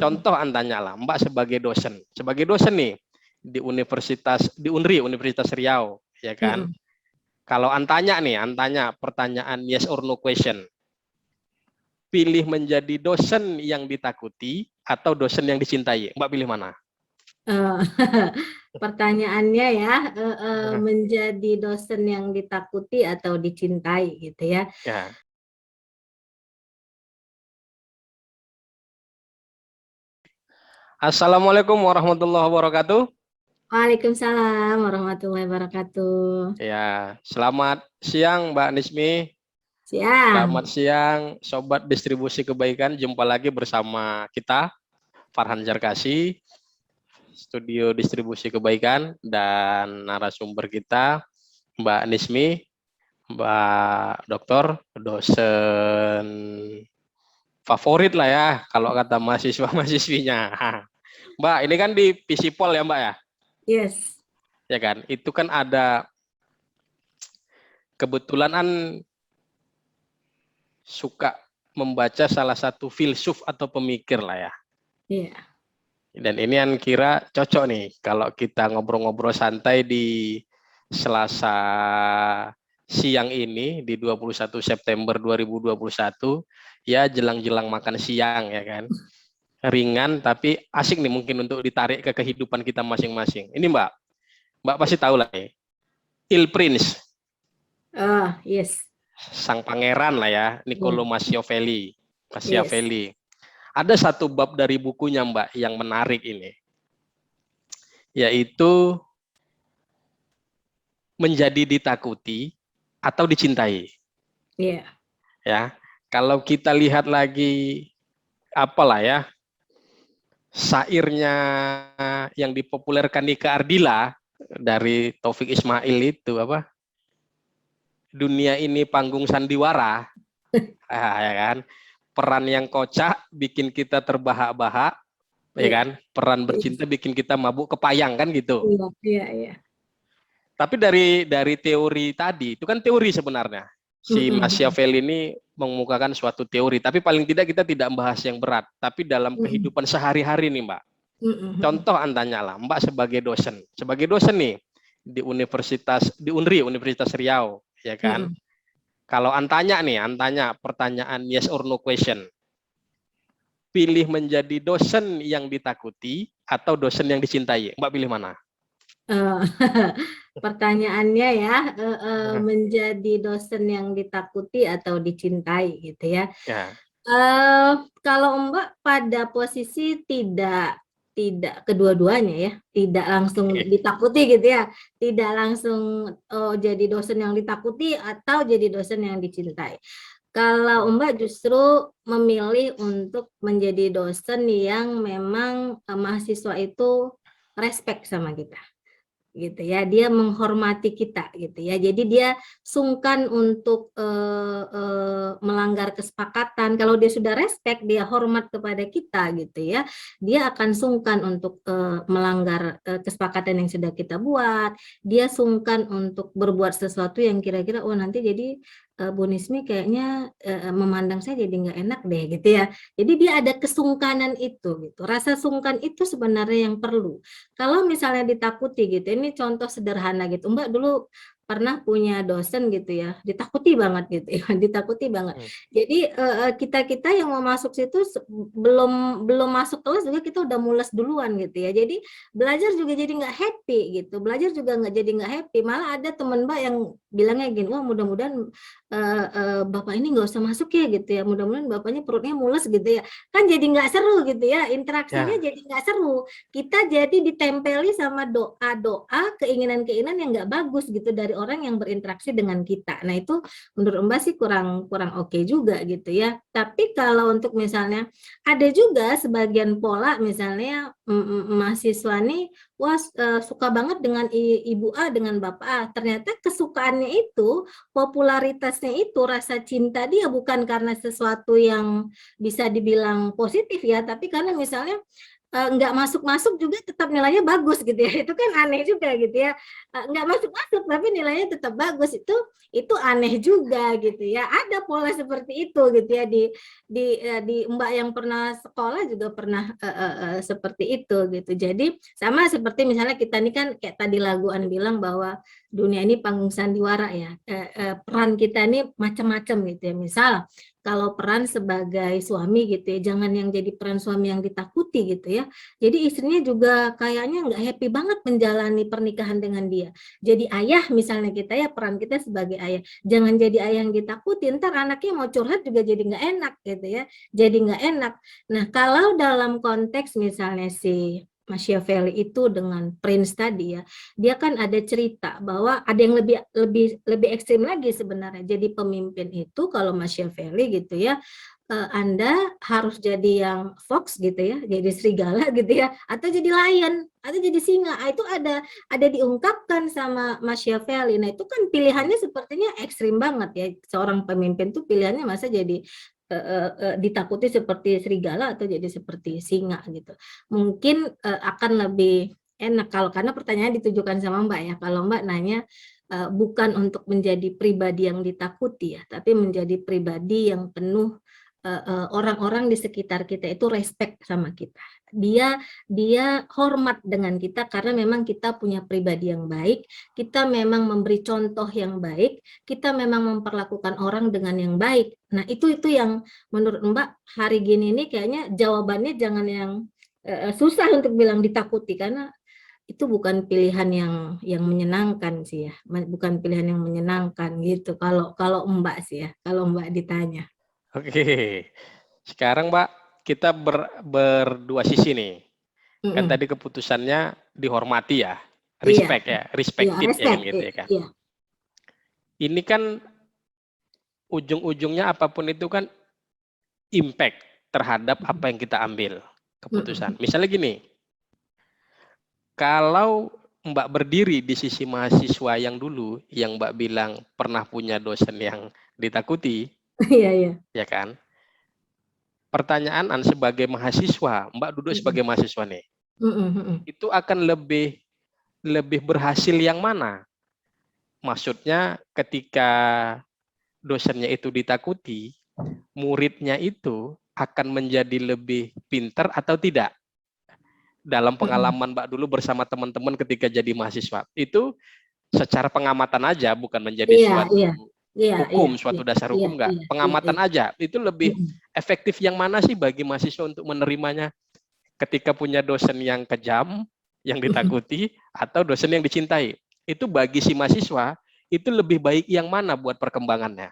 Contoh antanya lah, Mbak sebagai dosen nih di Unri Universitas Riau, ya kan? Kalau antanya pertanyaan yes or no question, pilih menjadi dosen yang ditakuti atau dosen yang dicintai, Mbak pilih mana? Eh, Pertanyaannya ya, menjadi dosen yang ditakuti atau dicintai gitu ya. Ya. Assalamualaikum warahmatullahi wabarakatuh. Waalaikumsalam warahmatullahi wabarakatuh. Ya, selamat siang Mbak Nismi. Siang. Selamat siang Sobat Distribusi Kebaikan. Jumpa lagi bersama kita, Farhan Jarkasi, Studio Distribusi Kebaikan, dan narasumber kita Mbak Nismi, Mbak Dokter, dosen favorit lah ya kalau kata mahasiswa-mahasiswinya. Mbak, ini kan di Visipol ya Mbak ya? Yes. Ya kan, itu kan ada kebetulan suka membaca salah satu filsuf atau pemikir lah ya. Iya. Dan ini yang kira cocok nih kalau kita ngobrol-ngobrol santai di Selasa siang ini di 21 September 2021 ya, jelang-jelang makan siang ya kan. Ringan tapi asik nih mungkin untuk ditarik ke kehidupan kita masing-masing. Ini Mbak pasti tahu lah nih. Il Prince, Yes. sang pangeran lah ya, Niccolo Machiavelli. Yes. Ada satu bab dari bukunya Mbak yang menarik ini, yaitu menjadi ditakuti atau dicintai. Iya. Ya, kalau kita lihat lagi apalah ya, syairnya yang dipopulerkan Nika Ardila dari Taufik Ismail itu apa? Dunia ini panggung sandiwara, ya kan? Peran yang kocak bikin kita terbahak-bahak, ya Iya. kan? Peran bercinta bikin kita mabuk kepayang kan gitu. Iya. Iya. Iya. Tapi dari teori tadi, itu kan teori sebenarnya. Si Machiavelli ini mengemukakan suatu teori, tapi paling tidak kita tidak membahas yang berat. Tapi dalam kehidupan sehari-hari nih Mbak. Contoh antanya lah, Mbak sebagai dosen nih di Unri Universitas Riau, ya kan? Kalau antanya pertanyaan yes or no question, pilih menjadi dosen yang ditakuti atau dosen yang dicintai, Mbak pilih mana? Pertanyaannya ya, menjadi dosen yang ditakuti atau dicintai gitu ya. Ya. Kalau Mbak pada posisi tidak kedua-duanya ya, tidak langsung ditakuti gitu ya, tidak langsung jadi dosen yang ditakuti atau jadi dosen yang dicintai. Kalau Mbak justru memilih untuk menjadi dosen yang memang mahasiswa itu respect sama kita gitu ya, dia menghormati kita gitu ya, jadi dia sungkan untuk melanggar kesepakatan. Kalau dia sudah respect, dia hormat kepada kita gitu ya, dia akan sungkan untuk melanggar kesepakatan yang sudah kita buat, dia sungkan untuk berbuat sesuatu yang kira-kira oh nanti jadi Bu Nismi kayaknya memandang saya jadi nggak enak deh gitu ya. Jadi dia ada kesungkanan itu gitu. Rasa sungkan itu sebenarnya yang perlu. Kalau misalnya ditakuti gitu, ini contoh sederhana gitu. Mbak dulu pernah punya dosen gitu ya, ditakuti banget gitu ya, ditakuti banget. Jadi kita yang mau masuk situ belum masuk kelas juga kita udah mules duluan gitu ya. Jadi belajar juga jadi nggak happy gitu, belajar juga nggak happy. Malah ada teman Mbak yang bilangnya gini, wah mudah-mudahan bapak ini nggak usah masuk ya gitu ya, mudah-mudahan bapaknya perutnya mules gitu ya. Kan jadi nggak seru gitu ya, interaksinya jadi nggak seru. Kita jadi ditempeli sama doa-doa, keinginan-keinginan yang nggak bagus gitu dari orang yang berinteraksi dengan kita. Nah itu menurut Mbak sih kurang oke juga gitu ya. Tapi kalau untuk misalnya ada juga sebagian pola misalnya mahasiswa nih wah suka banget dengan ibu A dengan bapak A. Ternyata kesukaannya itu, popularitasnya itu, rasa cinta dia bukan karena sesuatu yang bisa dibilang positif ya, tapi karena misalnya nggak masuk-masuk juga tetap nilainya bagus gitu ya. Itu kan aneh juga gitu ya. Nggak masuk-masuk tapi nilainya tetap bagus, itu aneh juga gitu ya. Ada pola seperti itu gitu ya, di Mbak yang pernah sekolah juga pernah seperti itu gitu. Jadi sama seperti misalnya kita ini kan kayak tadi lagu An bilang bahwa dunia ini panggung sandiwara ya. Peran kita ini macam-macam gitu ya. Misal kalau peran sebagai suami gitu ya, jangan yang jadi peran suami yang ditakuti gitu ya. Jadi istrinya juga kayaknya nggak happy banget menjalani pernikahan dengan dia. Jadi ayah misalnya kita ya, peran kita sebagai ayah, jangan jadi ayah yang ditakuti, ntar anaknya mau curhat juga jadi nggak enak gitu ya. Jadi nggak enak. Nah kalau dalam konteks misalnya si Machiavelli itu dengan Prince tadi ya, dia kan ada cerita bahwa ada yang lebih lebih lebih ekstrim lagi sebenarnya. Jadi pemimpin itu kalau Machiavelli gitu ya, Anda harus jadi yang fox gitu ya, jadi serigala gitu ya, atau jadi lion, atau jadi singa. Itu ada diungkapkan sama Machiavelli. Nah itu kan pilihannya sepertinya ekstrim banget ya. Seorang pemimpin tuh pilihannya masa jadi ditakuti seperti serigala atau jadi seperti singa gitu. Mungkin akan lebih enak kalau, karena pertanyaan ditujukan sama Mbak ya. Kalau Mbak nanya bukan untuk menjadi pribadi yang ditakuti ya, tapi menjadi pribadi yang penuh orang-orang di sekitar kita itu respect sama kita. Dia hormat dengan kita karena memang kita punya pribadi yang baik, kita memang memberi contoh yang baik, kita memang memperlakukan orang dengan yang baik. Nah, itu yang menurut Mbak hari gini ini kayaknya jawabannya jangan yang susah untuk bilang ditakuti, karena itu bukan pilihan yang menyenangkan sih ya, bukan pilihan yang menyenangkan gitu. Kalau kalau Mbak sih ya, kalau Mbak ditanya. Oke, sekarang Mbak kita berdua sisi nih. Kan Mm-mm. tadi keputusannya dihormati ya, Iya, respect ya, iya, respected ya kan respect. gitu ya kan. Iya. Ini kan ujung-ujungnya apapun itu kan impact terhadap apa yang kita ambil keputusan. Mm-mm. Misalnya gini, kalau Mbak berdiri di sisi mahasiswa yang dulu, yang Mbak bilang pernah punya dosen yang ditakuti, Iya, iya. ya kan? Pertanyaan sebagai mahasiswa, Mbak duduk Mm-mm. sebagai mahasiswa nih, Mm-mm, mm-mm. itu akan lebih lebih berhasil yang mana? Maksudnya ketika dosennya itu ditakuti, muridnya itu akan menjadi lebih pintar atau tidak? Dalam Mm-mm. pengalaman Mbak dulu bersama teman-teman ketika jadi mahasiswa, itu secara pengamatan aja, bukan menjadi Iya, iya. suatu Iya, iya, hukum, iya. suatu dasar Iya, hukum enggak. iya, iya, Pengamatan iya. aja, itu lebih Mm-mm. efektif yang mana sih bagi mahasiswa untuk menerimanya? Ketika punya dosen yang kejam, yang Mm-mm. ditakuti, atau dosen yang dicintai. Itu bagi si mahasiswa, itu lebih baik yang mana buat perkembangannya?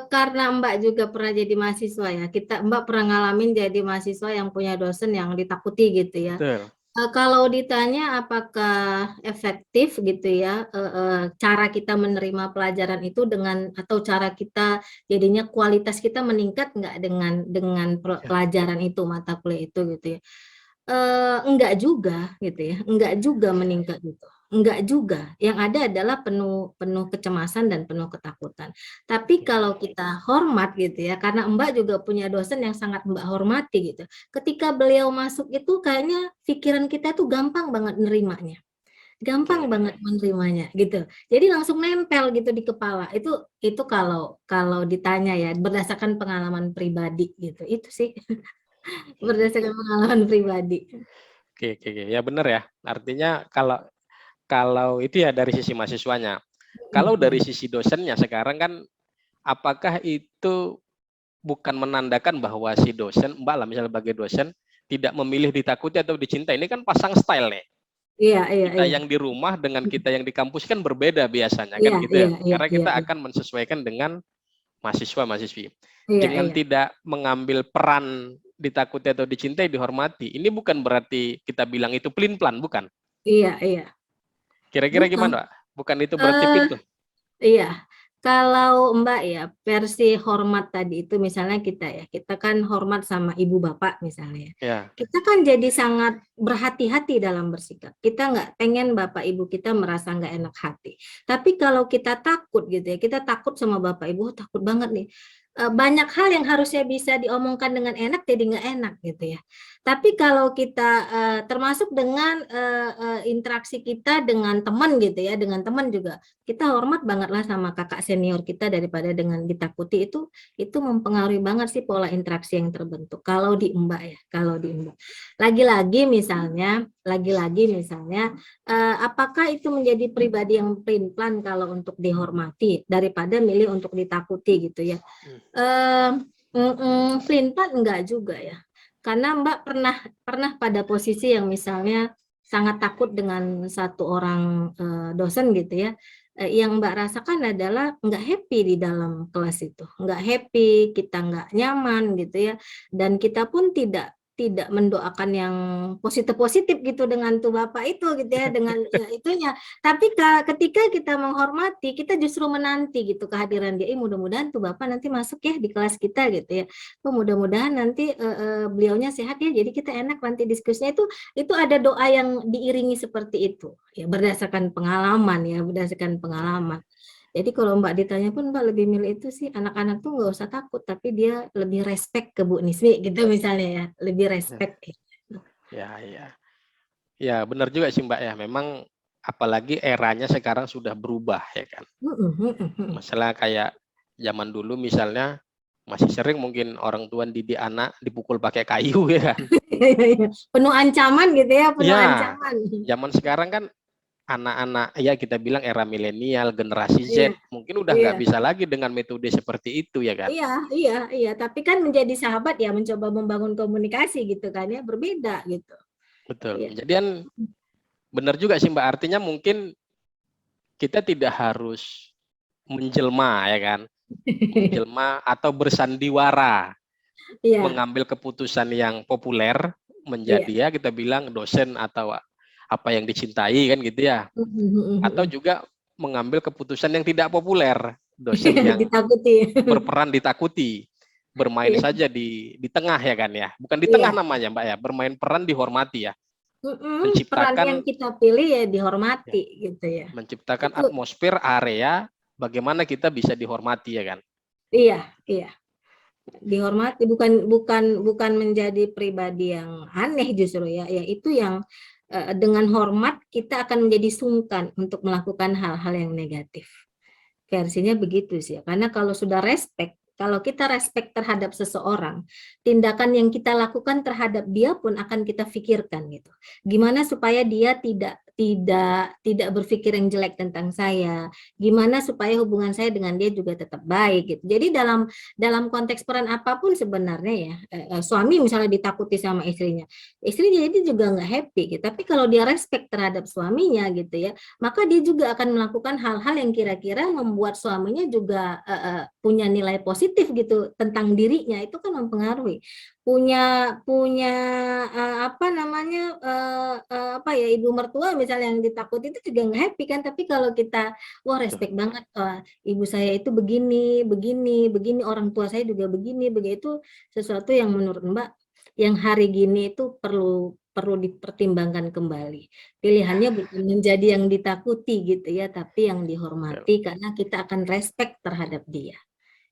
Karena Mbak juga pernah jadi mahasiswa ya, Mbak pernah ngalamin jadi mahasiswa yang punya dosen yang ditakuti gitu ya. Betul. Kalau ditanya apakah efektif gitu ya, cara kita menerima pelajaran itu dengan, atau cara kita jadinya kualitas kita meningkat nggak dengan pelajaran itu, mata kuliah itu gitu ya. Enggak juga gitu ya, enggak juga meningkat gitu. Enggak juga. Yang ada adalah penuh penuh kecemasan dan penuh ketakutan. Tapi kalau kita hormat gitu ya, karena Mbak juga punya dosen yang sangat Mbak hormati gitu. Ketika beliau masuk itu kayaknya pikiran kita tuh gampang banget nerimanya. Gampang Oke. banget menerimanya gitu. Jadi langsung nempel gitu di kepala. Itu kalau kalau ditanya ya berdasarkan pengalaman pribadi gitu. Itu sih berdasarkan pengalaman pribadi. Oke, oke, oke. Ya benar ya. Artinya kalau kalau itu ya dari sisi mahasiswanya. Kalau dari Mhm. sisi dosennya sekarang kan, apakah itu bukan menandakan bahwa si dosen, Mbak lah misalnya sebagai dosen, tidak memilih ditakuti atau dicintai. Ini kan pasang style nih. Iya, iya, Kita iya. yang di rumah dengan kita yang di kampus kan berbeda biasanya kan Iya, gitu ya. iya, iya, Karena iya, kita iya. akan menyesuaikan dengan mahasiswa-mahasiswi. Iya, Dengan iya. tidak mengambil peran ditakuti atau dicintai, dihormati. Ini bukan berarti kita bilang itu pelin-pelan, bukan. Iya, iya. Kira-kira Bukan. gimana, Pak? Bukan itu berarti Eh, pitul. iya. Kalau Mbak ya, versi hormat tadi itu misalnya kita kan hormat sama ibu bapak misalnya. Ya, Kita kan jadi sangat berhati-hati dalam bersikap. Kita nggak pengen bapak ibu kita merasa nggak enak hati. Tapi kalau kita takut gitu ya, kita takut sama bapak ibu, takut banget nih. banyak hal yang harusnya bisa diomongkan dengan enak jadi nggak enak gitu ya. Tapi kalau kita termasuk dengan interaksi kita dengan teman gitu ya, dengan teman juga kita hormat banget lah sama kakak senior kita daripada dengan ditakuti, itu mempengaruhi banget sih pola interaksi yang terbentuk. Kalau di Mbak ya, kalau di Mbak. Lagi-lagi misalnya, apakah itu menjadi pribadi yang pelin-pelan kalau untuk dihormati daripada milih untuk ditakuti gitu ya? Pelin-pelan enggak juga ya. Karena Mbak pernah pada posisi yang misalnya sangat takut dengan satu orang dosen gitu ya. Yang Mbak rasakan adalah nggak happy di dalam kelas itu, nggak happy, kita nggak nyaman gitu ya, dan kita pun tidak mendoakan yang positif-positif gitu dengan tuh Bapak itu gitu ya, dengan itunya. Tapi ketika kita menghormati, kita justru menanti gitu kehadiran dia. Mudah-mudahan tuh Bapak nanti masuk ya di kelas kita gitu ya. Mudah-mudahan nanti beliaunya sehat ya. Jadi kita enak nanti diskusinya, itu ada doa yang diiringi seperti itu. Ya berdasarkan pengalaman ya, berdasarkan pengalaman. Jadi kalau Mbak ditanya pun Mbak lebih milih itu sih, anak-anak tuh nggak usah takut, tapi dia lebih respect ke Bu Nismi gitu misalnya ya, lebih respect. Ya, ya. Ya, benar juga sih Mbak ya. Memang apalagi eranya sekarang sudah berubah ya kan. Masalah kayak zaman dulu misalnya masih sering mungkin orang tua didik anak dipukul pakai kayu ya kan. Penuh ancaman gitu ya, penuh Ya, ancaman. zaman sekarang kan anak-anak ya kita bilang era milenial, generasi Iya, Z mungkin udah iya. nggak bisa lagi dengan metode seperti itu ya kan. Iya, iya, iya. Tapi kan menjadi sahabat ya, mencoba membangun komunikasi gitu kan ya, berbeda gitu. Betul. Iya. Jadi kan benar juga sih Mbak, artinya mungkin kita tidak harus menjelma ya kan, menjelma atau bersandiwara Iya, mengambil keputusan yang populer menjadi iya. ya kita bilang dosen atau apa yang dicintai kan gitu ya, atau juga mengambil keputusan yang tidak populer, dosen yang Ditakuti. berperan ditakuti, bermain Iya, saja di tengah ya kan ya, bukan di tengah iya. namanya Mbak ya, bermain peran dihormati ya, Peran yang menciptakan kita pilih ya ya, dihormati gitu ya. menciptakan Itu atmosfer area bagaimana kita bisa dihormati ya kan. iya, iya. Dihormati, bukan menjadi pribadi yang aneh justru ya. Ya itu yang dengan hormat kita akan menjadi sungkan untuk melakukan hal-hal yang negatif. Versinya begitu sih. Karena kalau sudah respect, kalau kita respect terhadap seseorang, tindakan yang kita lakukan terhadap dia pun akan kita pikirkan gitu. Gimana supaya dia tidak berpikir yang jelek tentang saya. Gimana supaya hubungan saya dengan dia juga tetap baik gitu. Jadi dalam konteks peran apapun sebenarnya ya, suami misalnya ditakuti sama istrinya itu juga nggak happy gitu. Tapi kalau dia respect terhadap suaminya gitu ya, maka dia juga akan melakukan hal-hal yang kira-kira membuat suaminya juga punya nilai positif gitu tentang dirinya. Itu kan mempengaruhi. Punya punya apa namanya apa ya, ibu mertua misalnya yang ditakuti itu juga nggak happy kan. Tapi kalau kita wah respect banget, ibu saya itu begini begini begini, orang tua saya juga begini begitu, sesuatu yang menurut Mbak yang hari gini itu perlu perlu dipertimbangkan kembali. Pilihannya bukan menjadi yang ditakuti gitu ya, tapi yang dihormati karena kita akan respect terhadap dia.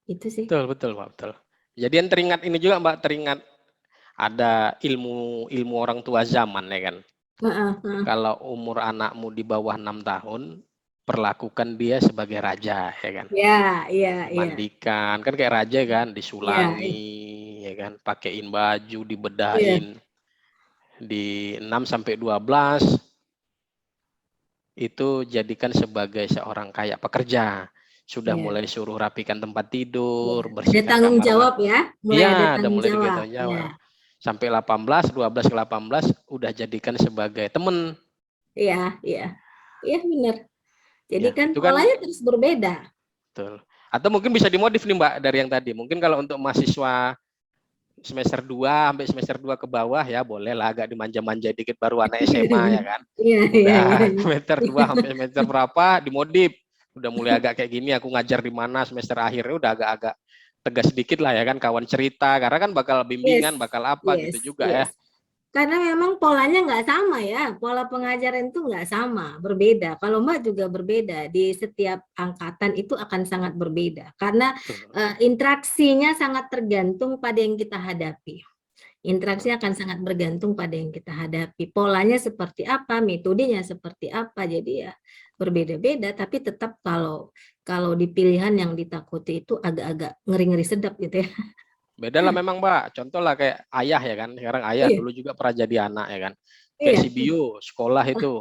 Itu sih. Betul, betul, Pak, betul. Jadi yang teringat ini juga Mbak, teringat ada ilmu orang tua zaman ya kan. Heeh, heeh. Kalau umur anakmu di bawah 6 tahun, perlakukan dia sebagai raja ya kan. Ya, iya, iya. Dimandikan, kan kayak raja kan, Iya, disulangi ya kan, pakein baju, iya, dibedain. Di 6 sampai 12 itu jadikan sebagai seorang kayak pekerja. Sudah iya, mulai suruh rapikan tempat iya. tidur, Ada bersihkan tanggung kamar jawab mandi. ya, mulai ada Iya, udah tanggung mulai jawab. dikasih Ya, jawab. Sampai 18, 12 ke 18 udah jadikan sebagai temen. iya, iya. Iya benar. Jadi Ya, kan itu kan polanya terus berbeda. betul. Atau mungkin bisa dimodif nih Mbak dari yang tadi. Mungkin kalau untuk mahasiswa semester 2 sampai semester 2 ke bawah ya boleh lah agak dimanja-manja dikit baru anak SMA ya kan. Iya, iya, Udah iya. semester 2 sampai semester berapa dimodif. Udah mulai agak kayak gini aku ngajar di mana semester akhirnya udah agak-agak tegas sedikit lah ya kan, kawan cerita karena kan bakal Yes, bimbingan bakal apa yes, gitu juga ya. yes. Karena memang polanya nggak sama ya, pola pengajaran itu nggak sama, berbeda. Kalau Mbak juga berbeda, di setiap angkatan itu akan sangat berbeda. Karena Betul, interaksinya sangat tergantung pada yang kita hadapi. Interaksi betul. akan sangat bergantung pada yang kita hadapi. Polanya seperti apa, metodenya seperti apa. Jadi ya berbeda-beda, tapi tetap kalau kalau di pilihan yang ditakuti itu agak-agak ngeri-ngeri sedap gitu ya. Beda lah memang, Mbak. Contoh lah kayak ayah ya kan. Sekarang ayah Iya, dulu juga pernah jadi anak ya kan. Kayak si iya. Bio sekolah itu.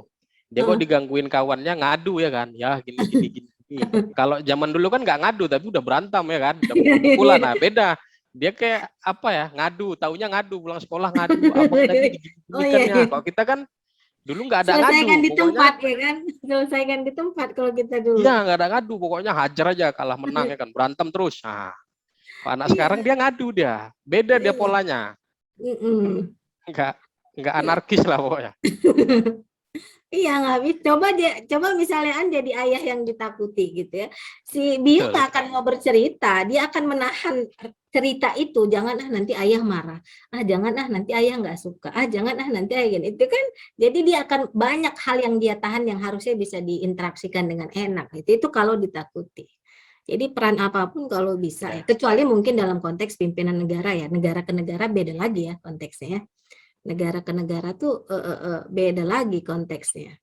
Dia kok Heeh. digangguin kawannya ngadu ya kan. Ya gini gini gini. Gini. Kalau zaman dulu kan nggak ngadu tapi udah berantem ya kan. Udah pukul-pukulan. Nah, beda. Dia kayak apa ya? Ngadu, taunya ngadu, pulang sekolah ngadu. Abang tadi Oh digini-ginikan iya, ya. iya. Kalau kita kan dulu nggak ada Selesaikan ngadu. di Pokoknya tempat ya kan, selesaikan di tempat kalau kita iya dulu. nggak ada ngadu. Pokoknya hajar aja kalah menang ya kan. Berantem terus. Nah, anak sekarang Iya, dia ngadu dia. Beda dia iya. polanya. Mm-mm. Nggak nggak anarkis lah pokoknya. Iya nggak bisa. Coba misalnya jadi ayah yang ditakuti gitu ya. Si Bio Betul. nggak akan mau bercerita, dia akan menahan cerita itu. Jangan nanti ayah marah. Jangan nanti ayah nggak suka. Jangan nanti ayah gini. Itu kan jadi dia akan banyak hal yang dia tahan yang harusnya bisa diinteraksikan dengan enak. Itu kalau ditakuti. Jadi peran apapun kalau bisa ya, Ya. kecuali mungkin dalam konteks pimpinan negara ya, negara ke negara beda lagi ya konteksnya ya. Negara ke negara tuh beda lagi konteksnya.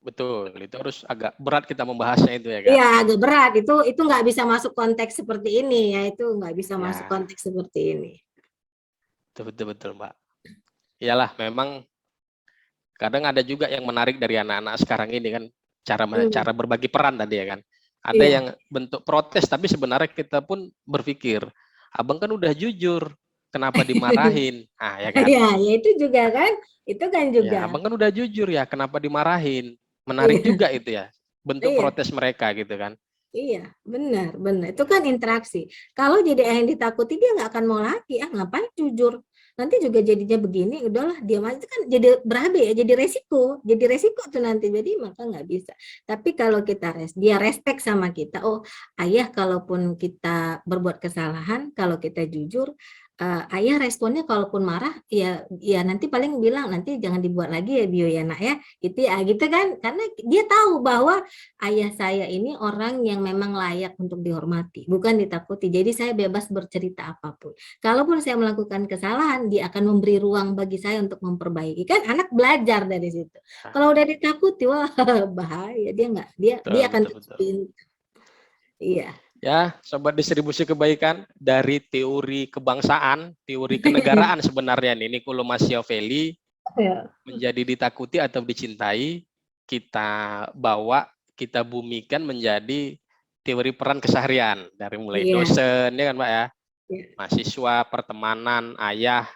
Betul, itu harus agak berat kita membahasnya itu ya kan. Iya, agak berat. Itu nggak bisa masuk konteks seperti ini ya. Itu nggak bisa masuk Ya, konteks seperti ini. betul betul betul Mbak. Iyalah, memang kadang ada juga yang menarik dari anak-anak sekarang ini kan cara Hmm, cara berbagi peran tadi ya kan. Ada iya. yang bentuk protes tapi sebenarnya kita pun berpikir, abang kan udah jujur, kenapa dimarahin? Ah ya kan. Iya, ya itu juga kan. Itu kan Ya, juga. abang kan udah jujur ya, kenapa dimarahin? Menarik Iya, juga itu ya, bentuk iya. protes mereka gitu kan. Iya, benar, benar. Itu Ya, kan interaksi. Kalau jadi yang ditakuti dia nggak akan mau lagi. Ngapain jujur? Nanti juga jadinya begini, udahlah diam aja. Itu kan jadi berabe ya, jadi resiko tuh nanti. Jadi maka nggak bisa. Tapi kalau kita dia respect sama kita. Oh, ayah, kalaupun kita berbuat kesalahan, kalau kita jujur, ayah responnya kalaupun marah, ya nanti paling bilang nanti jangan dibuat lagi ya Bio ya nak ya. Gitu ya, gitu kan? Karena dia tahu bahwa ayah saya ini orang yang memang layak untuk dihormati, bukan ditakuti. Jadi saya bebas bercerita apapun. Kalaupun saya melakukan kesalahan, dia akan memberi ruang bagi saya untuk memperbaiki. Kan anak belajar dari situ. Kalau udah ditakuti, wah bahaya. Dia betul akan betul tutup betul. pintu. Iya. Ya, sobat distribusi kebaikan dari teori kebangsaan, teori kenegaraan sebenarnya ini Niccolo Machiavelli Ya. menjadi ditakuti atau dicintai, kita bawa, kita bumikan menjadi teori peran keseharian dari mulai Iya. dosen ya kan Pak ya, Iya. mahasiswa, pertemanan, ayah.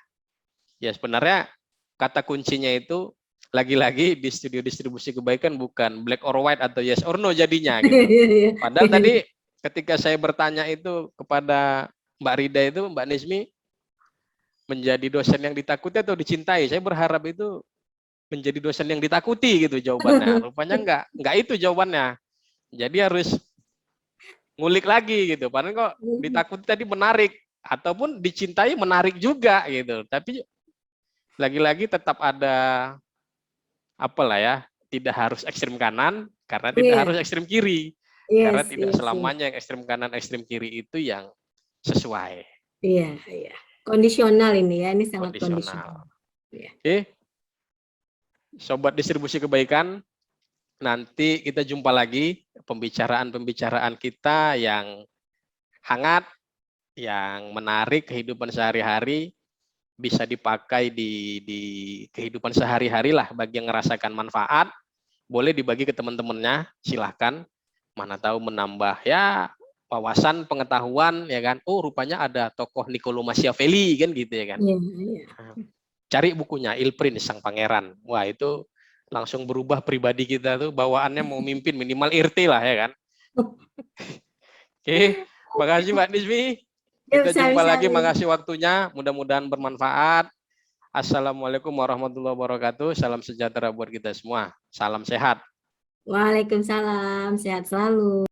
Ya sebenarnya kata kuncinya itu lagi-lagi di studio distribusi kebaikan bukan black or white atau yes or no jadinya gitu. Iya. Padahal tadi ketika saya bertanya itu kepada Mbak Rida itu, Mbak Nismi, menjadi dosen yang ditakuti atau dicintai, saya berharap itu menjadi dosen yang ditakuti gitu jawabannya. Rupanya enggak itu jawabannya. Jadi harus ngulik lagi gitu. Padahal kok ditakuti tadi menarik ataupun dicintai menarik juga gitu. Tapi lagi-lagi tetap ada apalah ya, tidak harus ekstrem kanan karena tidak harus Iya. ekstrem kiri. Karena Yes, tidak yes, yes. selamanya yang ekstrem kanan, ekstrem kiri itu yang sesuai, Iya, iya. Kondisional ini ya, ini sangat kondisional. kondisional. Iya. Oke, sobat distribusi kebaikan, nanti kita jumpa lagi pembicaraan-pembicaraan kita yang hangat, yang menarik kehidupan sehari-hari, bisa dipakai di kehidupan sehari-hari lah bagi yang merasakan manfaat. Boleh dibagi ke teman-temannya, silahkan. Mana tahu menambah ya wawasan, pengetahuan ya kan. Oh rupanya ada tokoh Niccolo Machiavelli kan gitu ya kan. Iya, iya. Cari bukunya Il Prince Sang Pangeran. Wah itu langsung berubah pribadi kita tuh, bawaannya mau mimpin minimal RT lah ya kan. Oke, makasih Mbak Nismi. Ya, Kita jumpa lagi, sami-sami. makasih waktunya. Mudah-mudahan bermanfaat. Assalamualaikum warahmatullahi wabarakatuh. Salam sejahtera buat kita semua. Salam sehat. Waalaikumsalam, sehat selalu.